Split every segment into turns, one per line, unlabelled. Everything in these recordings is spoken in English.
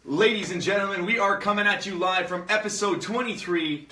Ladies and gentlemen, we are coming at you live from episode 23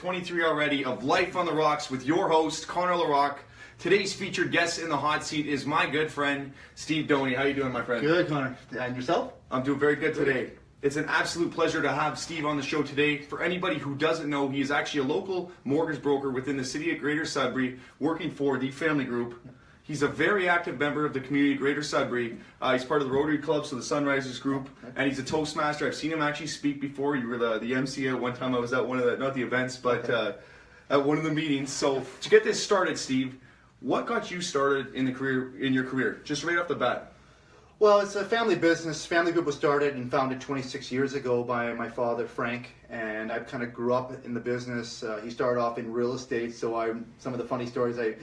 already, of Life on the Rocks with your host, Connor LaRocque. Today's featured guest in the hot seat is my good friend, Steve Doni. How you doing, my friend?
Good, Connor. And yourself?
I'm doing very good today. It's an absolute pleasure to have Steve on the show today. For anybody who doesn't know, he is actually a local mortgage broker within the city of Greater Sudbury, working for the Family Group. He's a very active member of the community of Greater Sudbury. He's part of the Rotary Club, so the Sunrisers group, and he's a Toastmaster. I've seen him actually speak before. You were the MC at one time. I was at one of the, not the events, but at one of the meetings. So to get this started, Steve, what got you started in your career, just right off the bat?
Well, it's a family business. Family Group was started and founded 26 years ago by my father, Frank, and I kind of grew up in the business. He started off in real estate, so some of the funny stories I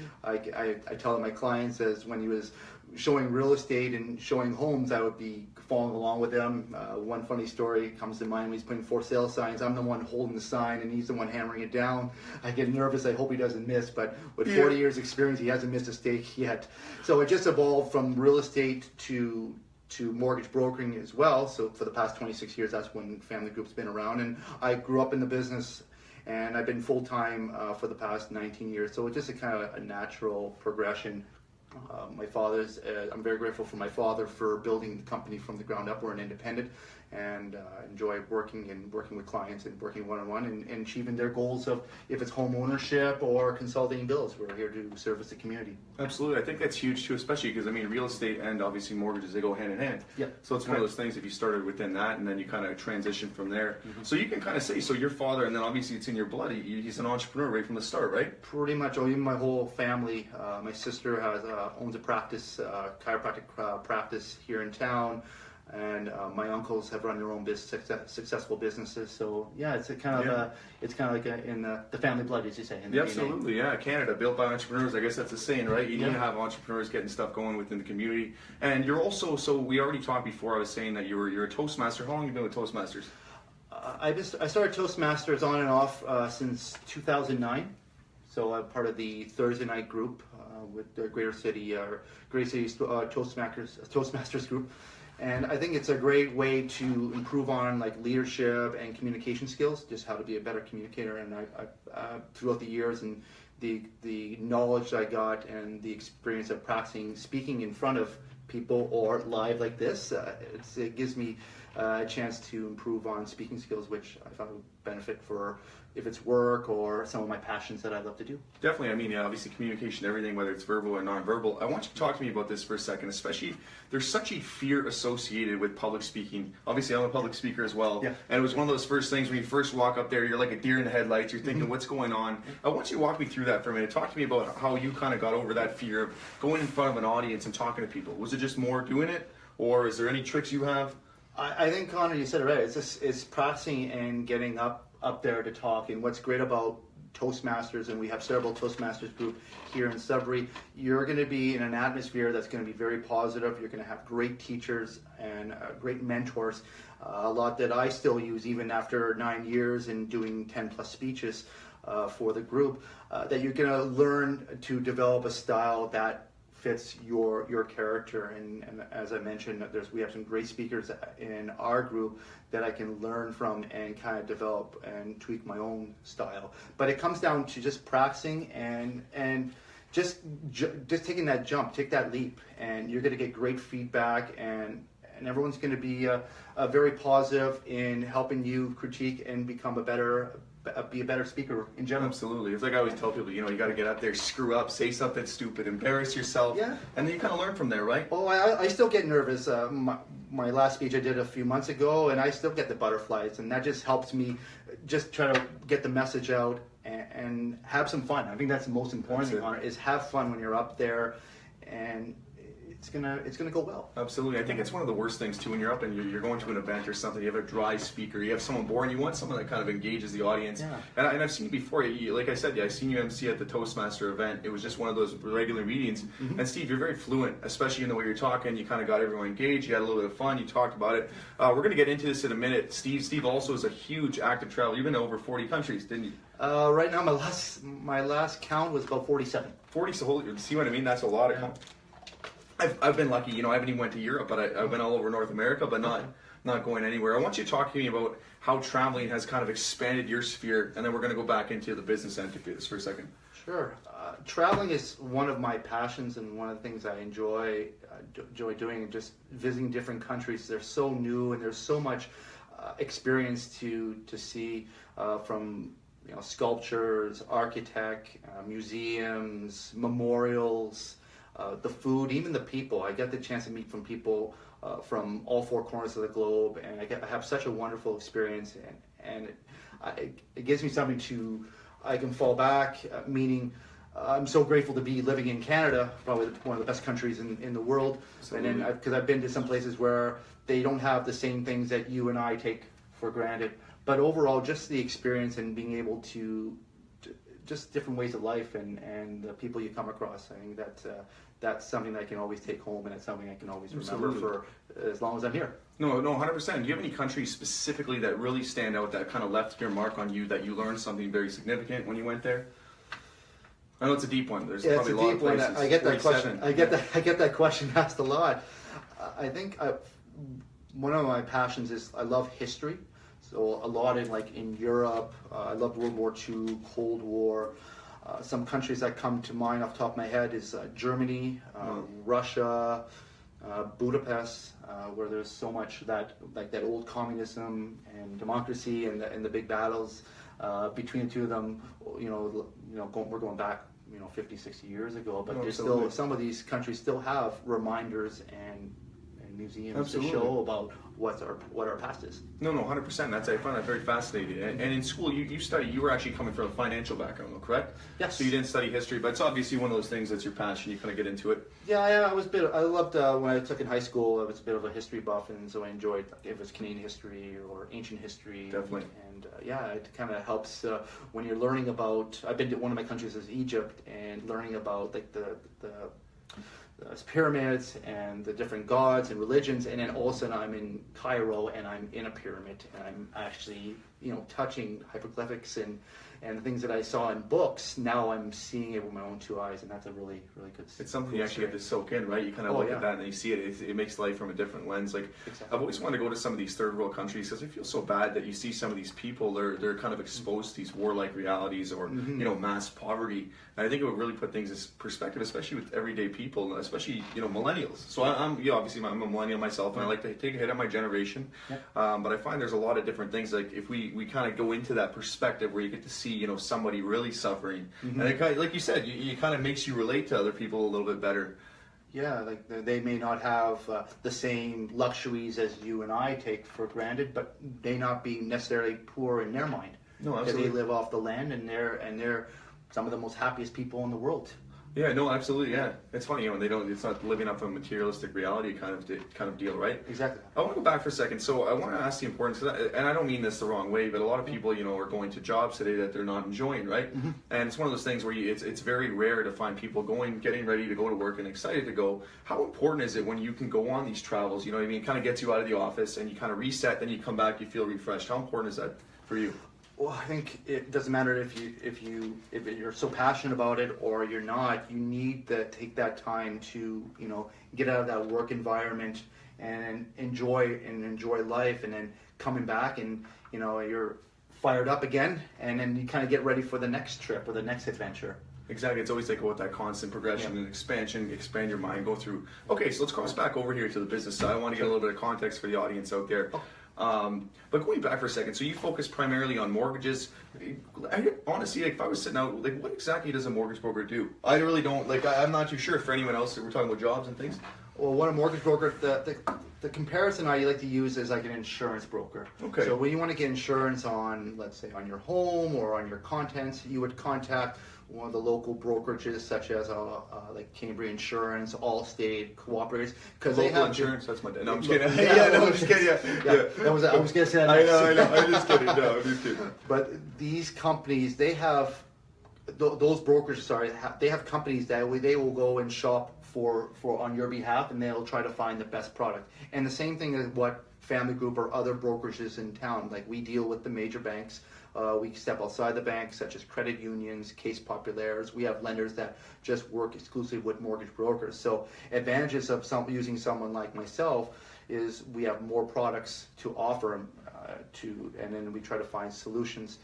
tell my clients is when he was showing real estate and showing homes, I would be following along with him. One funny story comes to mind when he's putting for sale signs. I'm the one holding the sign and he's the one hammering it down. I get nervous. I hope he doesn't miss, but with 40 years experience, he hasn't missed a stake yet. So it just evolved from real estate to mortgage brokering as well. So for the past 26 years, that's when Family Group's been around. And I grew up in the business and I've been full-time for the past 19 years. So it's just a kind of a natural progression. My father's, I'm very grateful for my father for building the company from the ground up. We're an independent and enjoy working with clients and working one-on-one and achieving their goals of if it's home ownership or consolidating bills. We're here to service the community.
Absolutely. I think that's huge too, especially because, I mean, real estate and obviously mortgages, they go hand in hand.
Yeah.
So it's one of those things, if you started within that and then you kind of transition from there. Mm-hmm. So you can kind of say, so your father, and then obviously it's in your blood, he's an entrepreneur right from the start, right?
Pretty much. Even my whole family. My sister owns a practice, chiropractic practice here in town. And my uncles have run their own successful businesses. So yeah, it's kind of like in the family blood, as you say.
Yeah, absolutely, yeah. Canada, built by entrepreneurs. I guess that's the saying, right? You need to have entrepreneurs getting stuff going within the community. And you're also, so we already talked before. I was saying that you're a Toastmaster. How long have you been with Toastmasters?
I started Toastmasters on and off since 2009. So I'm part of the Thursday night group with the Greater City Toastmasters group. And I think it's a great way to improve on like leadership and communication skills, just how to be a better communicator. And I throughout the years and the knowledge I got and the experience of practicing speaking in front of people or live like this, it gives me a chance to improve on speaking skills, which I found would benefit for if it's work or some of my passions that I love to do.
Definitely. I mean, yeah, obviously communication, everything, whether it's verbal or nonverbal. I want you to talk to me about this for a second, especially there's such a fear associated with public speaking. Obviously, I'm a public speaker as well. Yeah. And it was one of those first things when you first walk up there, you're like a deer in the headlights. You're thinking, what's going on? I want you to walk me through that for a minute. Talk to me about how you kind of got over that fear of going in front of an audience and talking to people. Was it just more doing it? Or is there any tricks you have?
I think, Connor, you said it right. It's practicing and getting up there to talk. And what's great about Toastmasters, and we have several Toastmasters group here in Sudbury, you're going to be in an atmosphere that's going to be very positive. You're going to have great teachers and great mentors. A lot that I still use even after 9 years and doing 10 plus speeches for the group, that you're going to learn to develop a style that fits your character. And as I mentioned, we have some great speakers in our group that I can learn from and kind of develop and tweak my own style. But it comes down to just practicing and just taking that jump, take that leap, and you're going to get great feedback, and everyone's going to be very positive in helping you critique and become be a better speaker in general.
Absolutely. It's like I always tell people, you got to get out there, screw up, say something stupid, embarrass yourself, and then you kind of learn from there, right?
Oh, I still get nervous. My last speech I did a few months ago, and I still get the butterflies, and that just helps me just try to get the message out and have some fun. I think that's the most important thing, Connor, is have fun when you're up there, and it's gonna go well.
Absolutely. I think it's one of the worst things too when you're up and you're going to an event or something. You have a dry speaker, you have someone boring. You want someone that kind of engages the audience. Yeah. And I've seen you before. Like I said, I've seen you MC at the Toastmaster event. It was just one of those regular meetings. Mm-hmm. And Steve, you're very fluent, especially in the way you're talking. You kind of got everyone engaged. You had a little bit of fun. You talked about it. We're going to get into this in a minute. Steve also is a huge active traveler. You've been to over 40 countries, didn't you?
Right now, my last count was about 47.
40. So see what I mean? That's a lot of. I've been lucky, I haven't even went to Europe, but I've been all over North America, but not going anywhere. I want you to talk to me about how traveling has kind of expanded your sphere, and then we're going to go back into the business end of this for a second.
Sure. Traveling is one of my passions and one of the things I enjoy doing. Just visiting different countries. They're so new and there's so much experience to see from sculptures, architect, museums, memorials, the food, even the people. I get the chance to meet from people from all four corners of the globe, and I have such a wonderful experience, and it gives me something I can fall back, meaning I'm so grateful to be living in Canada, probably one of the best countries in the world. Absolutely. And then because I've been to some places where they don't have the same things that you and I take for granted. But overall, just the experience and being able to just different ways of life and the people you come across. I think that's something that I can always take home, and it's something I can always remember for as long as I'm here.
No, 100%. Do you have any countries specifically that really stand out, that kind of left your mark on you, that you learned something very significant when you went there? I know it's a deep one. There's probably a lot of places.
I get that question. I get that question asked a lot. I think one of my passions is I love history. So a lot in Europe. I love World War II, Cold War. Some countries that come to mind off the top of my head is Germany, Russia, Budapest, where there's so much that old communism and democracy and the big battles between the two of them. We're going back 50, 60 years ago, but there's still some of these countries still have reminders and museums to show about what our past is.
No, 100%. I find that very fascinating. And in school, you were actually coming from a financial background, correct?
Yes.
So you didn't study history, but it's obviously one of those things that's your passion. You kind of get into it.
Yeah, I loved when I took in high school. I was a bit of a history buff, and so I enjoyed if it was Canadian history or ancient history.
Definitely.
And it kind of helps when you're learning about. I've been to one of my countries is Egypt, and learning about the pyramids and the different gods and religions, and then all of a sudden I'm in Cairo and I'm in a pyramid and I'm actually touching hieroglyphics and the things that I saw in books. Now I'm seeing it with my own two eyes, and that's a really, really good.
It's something you actually get to soak in, right? You kind of look at that and then you see it. It makes life from a different lens. Exactly. I've always wanted to go to some of these third world countries because I feel so bad that you see some of these people. They're kind of exposed to these warlike realities or mass poverty. And I think it would really put things in perspective, especially with everyday people, especially millennials. So I'm obviously I'm a millennial myself, and I like to take a hit on my generation. Yep. But I find there's a lot of different things. Like if we kind of go into that perspective where you get to see somebody really suffering, and it kind of, like you said, it kind of makes you relate to other people a little bit better.
Yeah, they may not have the same luxuries as you and I take for granted, but they not be necessarily poor in their mind.
No, absolutely.
They live off the land, and they're some of the most happiest people in the world.
Yeah, no, absolutely, yeah. It's funny, it's not living up a materialistic reality kind of deal, right?
Exactly.
I want to go back for a second. So I want to ask the importance, and I don't mean this the wrong way, but a lot of people, are going to jobs today that they're not enjoying, right? Mm-hmm. And it's one of those things where it's very rare to find people getting ready to go to work and excited to go. How important is it when you can go on these travels, it kind of gets you out of the office and you kind of reset, then you come back, you feel refreshed. How important is that for you?
Well, I think it doesn't matter if you're so passionate about it or you're not. You need to take that time to get out of that work environment and enjoy life, and then coming back and you're fired up again, and then you kind of get ready for the next trip or the next adventure.
Exactly. It's always about that constant progression and expansion, expand your mind, go through. Okay, so let's cross back over here to the business side. I want to get a little bit of context for the audience out there. But going back for a second, so you focus primarily on mortgages. Honestly, if I was sitting out, what exactly does a mortgage broker do? I really don't, I'm not too sure for anyone else that we're talking about jobs and things.
Well, what a mortgage broker, the comparison I like to use is like an insurance broker.
Okay.
So when you want to get insurance on, let's say, on your home or on your contents, you would contact one of the local brokerages, such as like Cambria Insurance, Allstate, Cooperatives, because they have
insurance. That's my dad. No, I'm just kidding. I'm just kidding.
I was gonna say that.
I know. I'm just kidding. No, I'm just kidding.
But these companies, they have those brokers. They have companies that they will go and shop for on your behalf, and they'll try to find the best product. And the same thing is what Family Group or other brokerages in town. Like we deal with the major banks. We step outside the banks, such as credit unions, Case Populaires. We have lenders that just work exclusively with mortgage brokers. So advantages of using someone like myself is we have more products to offer and then we try to find solutions.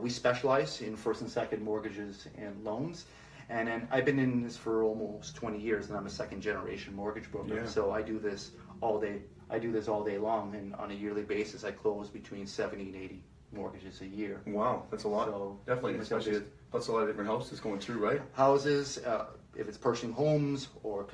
We specialize in first and second mortgages and loans. And then I've been in this for almost 20 years, and I'm a second generation mortgage broker.
Yeah.
So I do this all day. I do this all day long, and on a yearly basis, I close between 70 and 80 mortgages a year.
Wow, that's a lot.
So,
definitely, especially that's a lot of different houses going through, right?
Houses, if it's purchasing homes or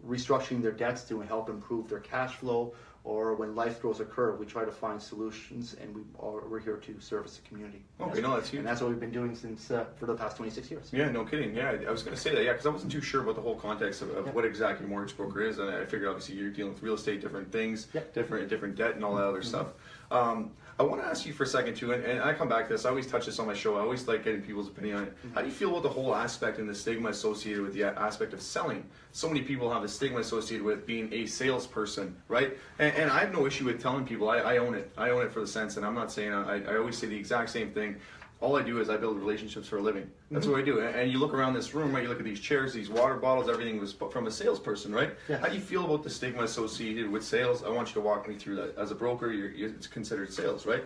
restructuring their debts to help improve their cash flow, or when life throws a curve, we try to find solutions, and we're here to service the community.
Okay, no, that's huge.
And that's what we've been doing since for the past 26 years.
Yeah, no kidding. Yeah, I was going to say that, because I wasn't too sure about the whole context of what exactly a mortgage broker is, and I figured obviously you're dealing with real estate, different things, different debt and all that other stuff. I want to ask you for a second too, and I come back to this, I always touch this on my show, I always like getting people's opinion on it. How do you feel about the whole aspect and the stigma associated with the aspect of selling? So many people have the stigma associated with being a salesperson, right? And I have no issue with telling people, I own it. I own it for the sense, and I'm not saying, I always say the exact same thing. All I do is I build relationships for a living. That's what I do. And you look around this room, right? You look at these chairs, these water bottles, everything was from a salesperson, right?
Yes.
How do you feel about the stigma associated with sales? I want you to walk me through that. As a broker, it's considered sales, right?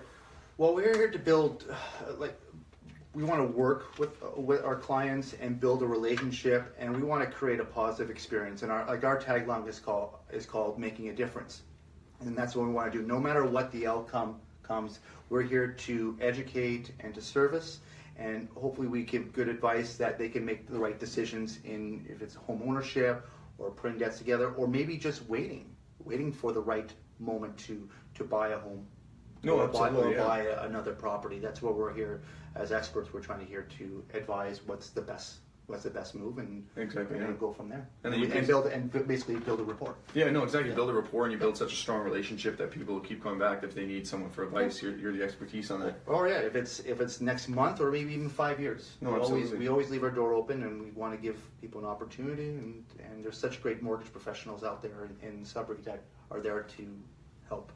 Well, we're here to build, we want to work with our clients and build a relationship, and we want to create a positive experience. And our tagline is called making a difference, and that's what we want to do. No matter what the outcome comes, we're here to educate and to service, and hopefully we give good advice that they can make the right decisions in if it's home ownership or putting debts together, or maybe just waiting for the right moment to buy a home.
No,
or
absolutely,
buy another property. That's what we're here as experts. We're trying to advise what's the best move, and
exactly,
and go from there.
And
basically build a rapport.
Yeah, no, exactly. Build a rapport, and you build such a strong relationship that people will keep coming back if they need someone for advice. You're the expertise on that.
Oh yeah, if it's next month or maybe even 5 years.
No, absolutely.
We always leave our door open, and we want to give people an opportunity. And there's such great mortgage professionals out there in Sudbury that are there to help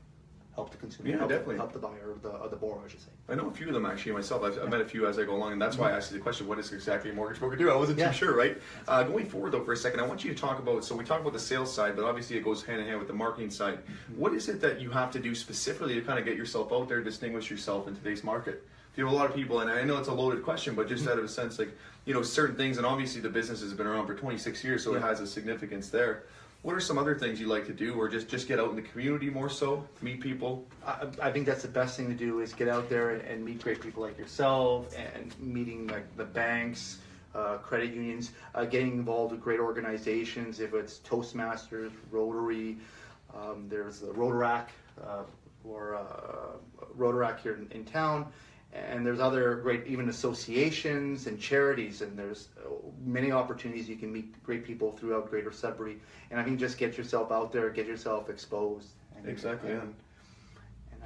the consumer,
definitely.
help the buyer or the borrower, I should say.
I know a few of them actually myself. I've met a few as I go along, and that's why I asked you the question, what does exactly a mortgage broker do? I wasn't too sure, right? Going forward though for a second, I want you to talk about, so we talk about the sales side, but obviously it goes hand in hand with the marketing side. What is it that you have to do specifically to kind of get yourself out there, distinguish yourself in today's market? You have a lot of people, and I know it's a loaded question, but just out of a sense, like, certain things, and obviously the business has been around for 26 years, so it has a significance there. What are some other things you like to do, or just get out in the community more so, meet people?
I think that's the best thing to do is get out there and meet great people like yourself, and meeting like the banks, credit unions, getting involved with great organizations. If it's Toastmasters, Rotary, there's the Rotaract Rotaract here in town. And there's other great even associations and charities, and there's many opportunities you can meet great people throughout Greater Sudbury. And I think just get yourself out there, get yourself exposed.
Exactly.
And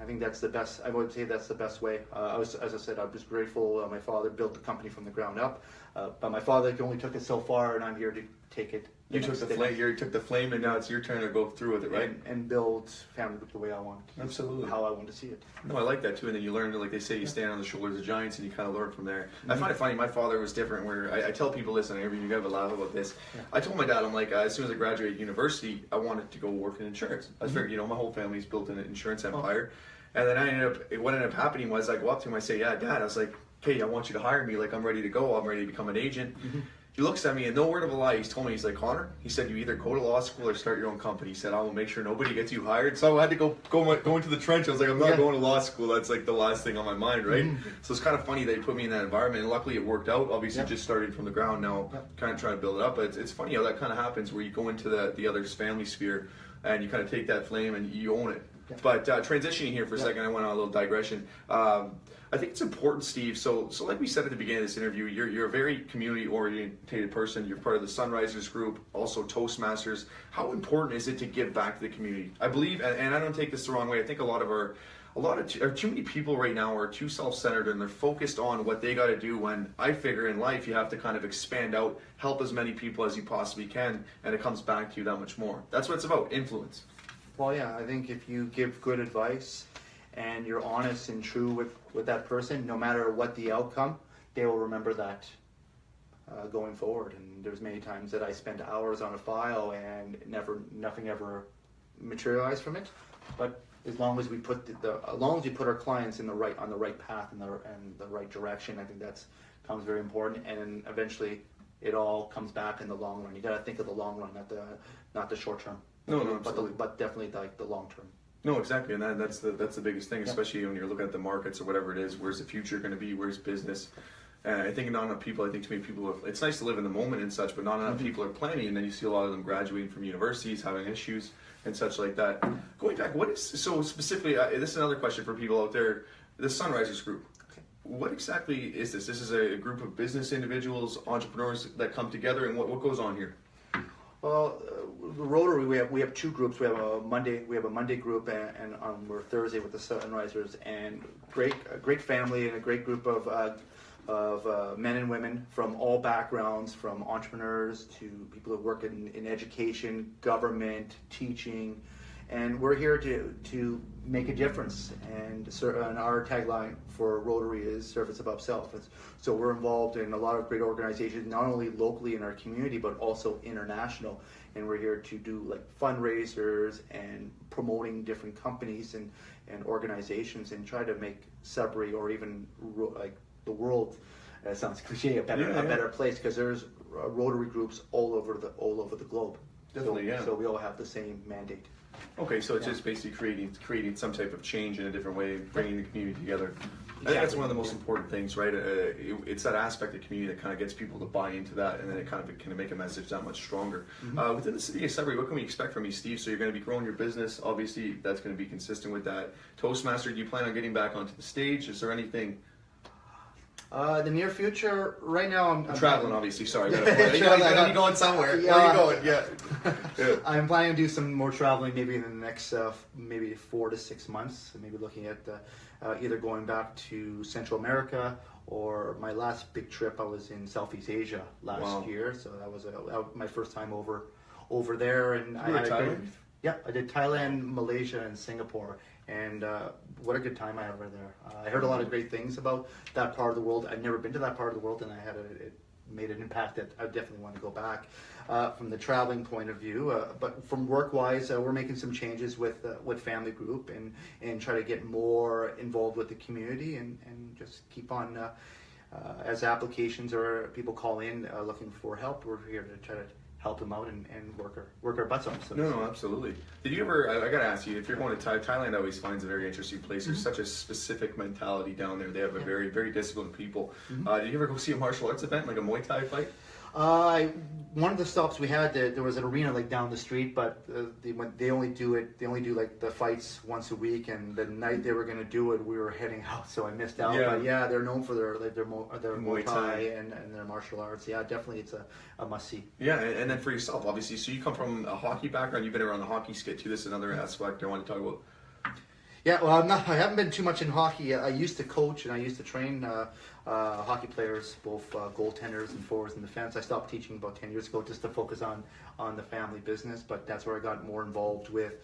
I think that's the best. I would say that's the best way. As I said, I was grateful. My father built the company from the ground up, but my father only took it so far, and I'm here to take it.
You took the flame, and now it's your turn to go through with it, right?
And build family the way I want.
Absolutely.
How I want to see it.
No, I like that too. And then you learn, like they say, you stand on the shoulders of giants, and you kind of learn from there. I find it funny. My father was different. Where I tell people, listen, you gotta laugh about this. I told my dad, I'm like, as soon as I graduated university, I wanted to go work in insurance. I figured, my whole family's built an insurance empire. And then what ended up happening was I go up to him, I say, yeah, Dad, I was like, okay, I want you to hire me. Like, I'm ready to go. I'm ready to become an agent. He looks at me, and no word of a lie, he's told me, he's like, Connor, he said, you either go to law school or start your own company. He said, I will make sure nobody gets you hired. So I had to go into the trench. I was like, I'm not going to law school. That's like the last thing on my mind, right? So it's kind of funny they put me in that environment, and luckily it worked out. Obviously, just starting from the ground now, kind of trying to build it up. But it's funny how that kind of happens, where you go into the other's family sphere, and you kind of take that flame and you own it. But transitioning here for a second, I went on a little digression. I think it's important, Steve. So like we said at the beginning of this interview, you're a very community-oriented person. You're part of the Sunrisers group, also Toastmasters. How important is it to give back to the community? I believe, and I don't take this the wrong way, I think too many people right now are too self-centered, and they're focused on what they got to do, when I figure in life you have to kind of expand out, help as many people as you possibly can, and it comes back to you that much more. That's what it's about, influence.
Well, yeah, I think if you give good advice and you're honest and true with that person, no matter what the outcome, they will remember that going forward. And there's many times that I spent hours on a file and nothing ever materialize from it, but as long as we put as long as we put our clients on the right path and the right direction, I think that's becomes very important, and then eventually it all comes back in the long run. You got to think of the long run, not the short term.
No,
but definitely like the long term.
No, exactly, and that's the biggest thing, especially when you're looking at the markets or whatever it is. Where's the future going to be? Where's business? And I think not enough people. I think too many people. It's nice to live in the moment and such, but not enough people are planning. And then you see a lot of them graduating from universities, having issues and such like that. Going back, what is so specifically? This is another question for people out there. The Sunrisers Group. What exactly is this? This is a group of business individuals, entrepreneurs that come together, and what goes on here?
Well, the Rotary, we have two groups. We have a Monday group, and we're Thursday with the Sunrisers, and a great family and a great group of men and women from all backgrounds, from entrepreneurs to people who work in education, government, teaching, and we're here to make a difference. And our tagline for Rotary is service above self. So we're involved in a lot of great organizations, not only locally in our community, but also international. And we're here to do like fundraisers and promoting different companies and organizations, and try to make Sudbury, or even like the world, sounds cliche, a better place, because there's Rotary groups all over the globe.
Definitely,
So we all have the same mandate.
Okay, so it's just basically creating some type of change in a different way, bringing the community together. I think that's one of the most important things, right? It's that aspect of community that kind of gets people to buy into that, and then it kind of can make a message that much stronger. Within the city of Sudbury, what can we expect from you, Steve? So you're going to be growing your business. Obviously, that's going to be consistent with that. Toastmaster, do you plan on getting back onto the stage? Is there anything?
The near future, right now I'm
traveling, obviously. Sorry, you're going somewhere.
Yeah.
Where are you going? Yeah.
I'm planning to do some more traveling, maybe in the next maybe 4 to 6 months. Maybe looking at either going back to Central America, or my last big trip I was in Southeast Asia last year. So that was my first time over there, and I did Thailand, Malaysia, and Singapore. And what a good time I had over there. I heard a lot of great things about that part of the world. I'd never been to that part of the world, and it made an impact that I definitely want to go back from the traveling point of view. But from work-wise, we're making some changes with Family Group, and try to get more involved with the community, and just keep on, as applications or people call in looking for help, we're here to try to help them out and work our butts off. So
no, absolutely. Did you ever? I gotta ask you, if you're going to Thailand, I always finds a very interesting place. There's such a specific mentality down there. They have a very, very disciplined people. Did you ever go see a martial arts event, like a Muay Thai fight?
One of the stops we had, there was an arena like down the street, but they only do like the fights once a week, and the night they were going to do it, we were heading out, so I missed out.
Yeah.
But yeah, they're known for their Muay Thai and their martial arts. Yeah, definitely it's a must see.
Yeah, and then for yourself, obviously, so you come from a hockey background, you've been around the hockey skit too. This is another aspect I want to talk about.
Yeah, well, I haven't been too much in hockey. I used to coach and I used to train hockey players, both goaltenders and forwards and defense. I stopped teaching about 10 years ago just to focus on the family business, but that's where I got more involved with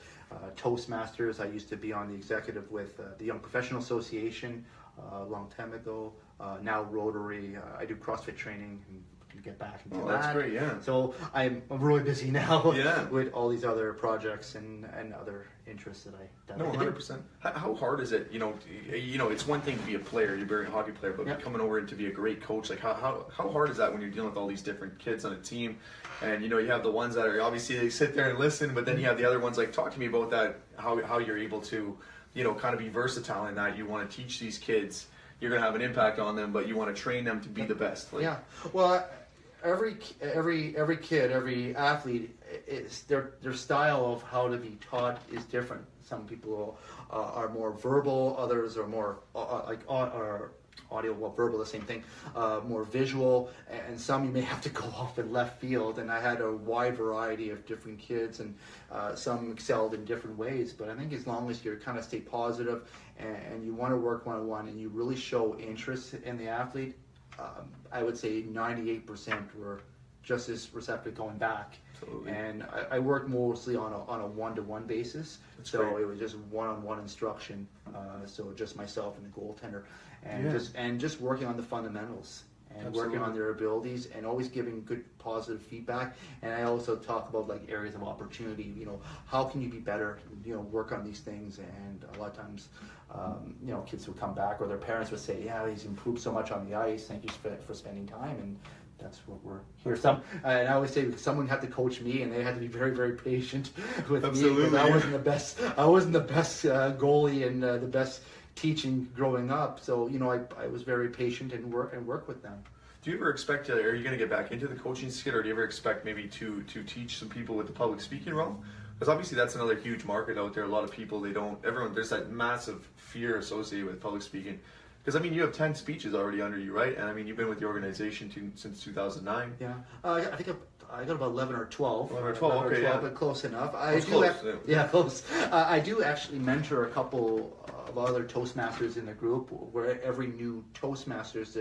Toastmasters. I used to be on the executive with the Young Professional Association a long time ago. Now Rotary. I do CrossFit training and can get back into that.
That's great, yeah.
So I'm really busy now
Yeah.
with all these other projects and other interests that I
No, 100%. How hard is it? You know, it's one thing to be a player, you're a hockey player, but coming over and to be a great coach, like how hard is that when you're dealing with all these different kids on a team, and you have the ones that are obviously they sit there and listen, but then you have the other ones. Like, talk to me about that. How you're able to, kind of be versatile in that. You want to teach these kids. You're going to have an impact on them, but you want to train them to be the best. Like,
yeah. Well, every kid, every athlete, is their style of how to be taught is different. Some people are more verbal, others are more audio, well, verbal, the same thing, more visual, and some you may have to go off in left field. And I had a wide variety of different kids, and some excelled in different ways. But I think as long as you kind of stay positive and you want to work one-on-one and you really show interest in the athlete, I would say 98% were just as receptive going back.
Absolutely.
And I worked mostly on a one-to-one basis.
That's
so
great.
it was just one-on-one instruction. So just myself and the goaltender, and just working on the fundamentals. and working on their abilities and always giving good positive feedback. And I also talk about like areas of opportunity, you know, how can you be better, you know, work on these things. And a lot of times, you know, kids would come back or their parents would say, yeah, he's improved so much on the ice, thank you for spending time. And that's what we're here. And I always say someone had to coach me, and they had to be very, very patient with me, because I wasn't the best. I wasn't the best goalie and the best teaching growing up. So you know, I was very patient and work with them.
Do you ever expect to, are you going to get back into the coaching skid, or do you ever expect maybe to teach some people with the public speaking realm? Because obviously that's another huge market out there. A lot of people, there's that massive fear associated with public speaking. Because I mean, you have 10 speeches already under you, right? And I mean, you've been with the organization since 2009.
Yeah, I think I got about 11 or 12.
11 or 12, okay, yeah.
But close enough. Close. I do actually mentor a couple of other Toastmasters in the group. Where every new Toastmasters,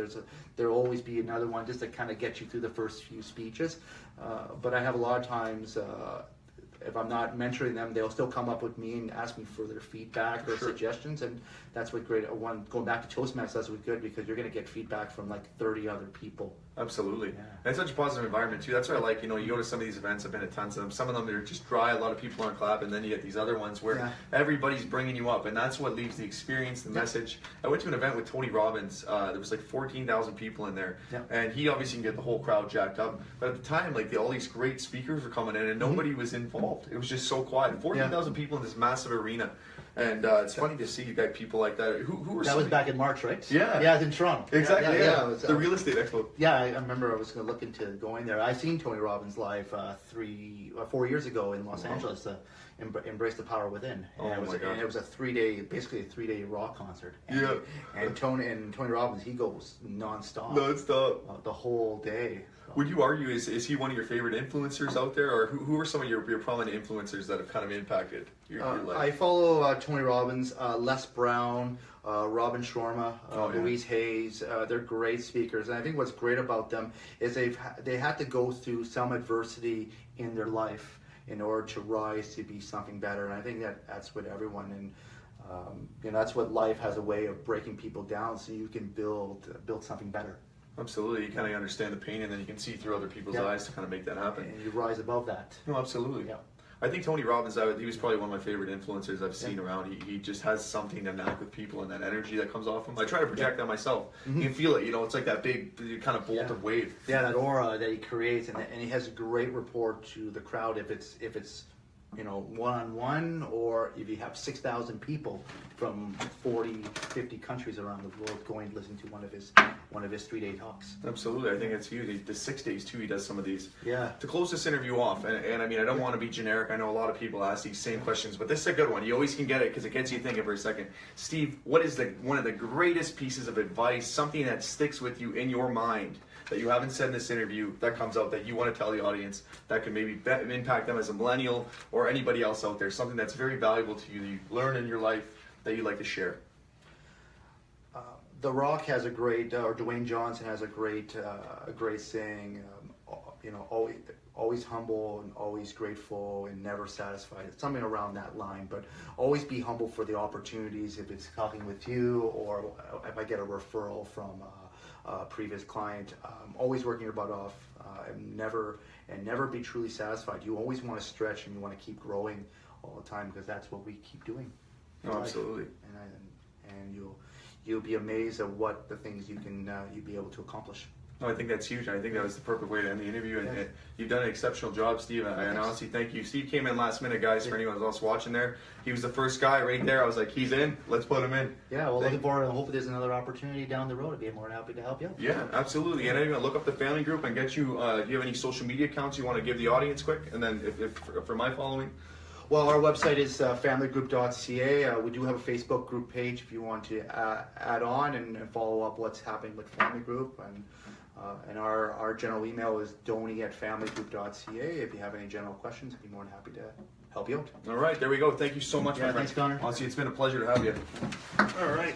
there'll always be another one just to kind of get you through the first few speeches. But I have a lot of times. If I'm not mentoring them, they'll still come up with me and ask me for their feedback or suggestions, and that's what great. Going back to Toastmasters, that's what good, because you're going to get feedback from like 30 other people.
Absolutely,
yeah.
And it's such a positive environment too. That's what I like. You know, you go to some of these events. I've been to tons of them. Some of them they're just dry. A lot of people aren't clapping. Then you get these other ones where everybody's bringing you up, and that's what leaves the experience, the message. I went to an event with Tony Robbins. There was like 14,000 people in there, and he obviously can get the whole crowd jacked up. But at the time, like all these great speakers were coming in, and nobody was involved. It was just so quiet. 14,000 people in this massive arena. And it's funny to see you got people like that. Who were
that was back in March, right?
Yeah.
Yeah, in Toronto.
Exactly, yeah. The real estate expo.
Yeah, I remember I was going to look into going there. I seen Tony Robbins live 4 years ago in Los Angeles, Embrace the Power Within. And it was a 3-day rock concert. And and Tony Robbins, he goes nonstop. The whole day.
Would you argue, is he one of your favorite influencers out there, or who are some of your prominent influencers that have kind of impacted your life?
I follow Tony Robbins, Les Brown, Robin Sharma, Louise Hayes. They're great speakers, and I think what's great about them is they had to go through some adversity in their life in order to rise to be something better. And I think that's what everyone, and you know, that's what life has a way of breaking people down, so you can build something better.
Absolutely, you kind of understand the pain, and then you can see through other people's eyes to kind of make that happen.
And you rise above that.
No, absolutely.
Yeah.
I think Tony Robbins, he was probably one of my favorite influencers I've seen around. He just has something to knack with people, and that energy that comes off him. I try to project that myself. You can feel it, you know, it's like that big kind of bolt of wave.
Yeah, that aura that he creates, and he has a great rapport to the crowd if it's you know, one-on-one, or if you have 6,000 people from 40, 50 countries around the world going to listen to one of his 3-day talks.
Absolutely, I think it's huge. The 6 days too, he does some of these.
Yeah.
To close this interview off, and I mean, I don't want to be generic. I know a lot of people ask these same questions, but this is a good one. You always can get it because it gets you thinking for a second. Steve, what is one of the greatest pieces of advice, something that sticks with you in your mind that you haven't said in this interview that comes out that you want to tell the audience that could maybe impact them as a millennial or anybody else out there, something that's very valuable to you that you learn in your life that you'd like to share?
The Rock has a great, or Dwayne Johnson has a great saying, you know, always humble and always grateful and never satisfied. It's something around that line, but always be humble for the opportunities, if it's talking with you or if I get a referral from a previous client. Always working your butt off, and never be truly satisfied. You always want to stretch and you want to keep growing all the time, because that's what we keep doing.
Oh, absolutely.
And you'll be amazed at what the things you'll be able to accomplish.
No, I think that's huge. I think that was the perfect way to end the interview. And you've done an exceptional job, Steve. And honestly, thank you. Steve came in last minute, guys, for anyone else watching there. He was the first guy right there. I was like, he's in. Let's put him in.
Yeah, well, looking forward, and hopefully there's another opportunity down the road. I'd be more than happy to help you out.
Yeah, absolutely. And anyway, look up the family group and get you, do you have any social media accounts you want to give the audience quick? And then if for my following?
Well, our website is familygroup.ca. We do have a Facebook group page if you want to add on and follow up what's happening with Family Group. And our general email is doni@familygroup.ca. If you have any general questions, I'd be more than happy to help you out.
All right, there we go. Thank you so much, my friend.
Thanks, Connor.
Honestly, it's been a pleasure to have you.
All right.